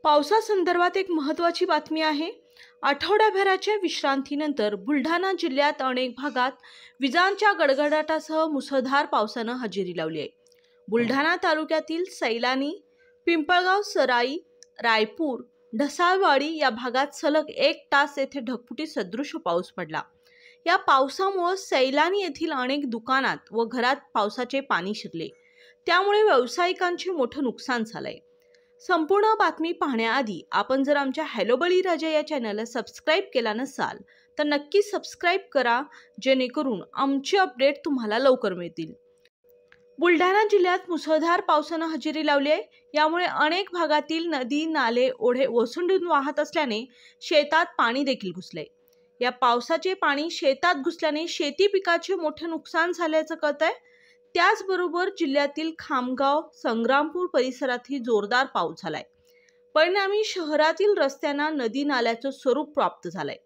पावसासंदर्भात एक महत्त्वाची बातमी आहे। आठवड्याभराच्या विश्रांतीनंतर बुलढाणा जिल्ह्यात अनेक भागात विजांच्या गडगडाटासह मुसळधार पावसानं हजेरी लावली आहे। बुलढाणा तालुक्यातील सैलानी, पिंपळगाव, सराई, रायपूर, ढसाळवाडी या भागात सलग 1 तास येथे ढगफुटी सदृश पाऊस पडला। या पावसामुळे सैलानी येथील अनेक दुकानात व घरात पावसाचे पाणी शिरले, त्यामुळे व्यावसायिकांचे मोठे नुकसान झाले। संपूर्ण बातमी पाहण्याआधी आपण जर आमच्या हॅलो बळीराजा या चॅनलला सबस्क्राइब केला नसाल तर नक्की सबस्क्राइब करा, जेणेकरून आमचे अपडेट तुम्हाला लवकर मिळतील। बुलढाणा जिल्ह्यात मुसळधार पावसानं हजेरी लावली आहे। यामुळे अनेक भागातील नदी, नाले, ओढे ओसंडून वाहत असल्याने शेतात पाणी देखील घुसले। या पावसाचे पाणी शेतात घुसल्याने शेती पिकाचे मोठे नुकसान झाल्याचं कळतंय। त्याचबरोबर जिल्ह्यातील खामगाव, संग्रामपूर परिसरातही जोरदार पाऊस झालाय। परिणामी शहरातील रस्त्यांना नदी नाल्याचं स्वरूप प्राप्त झालंय।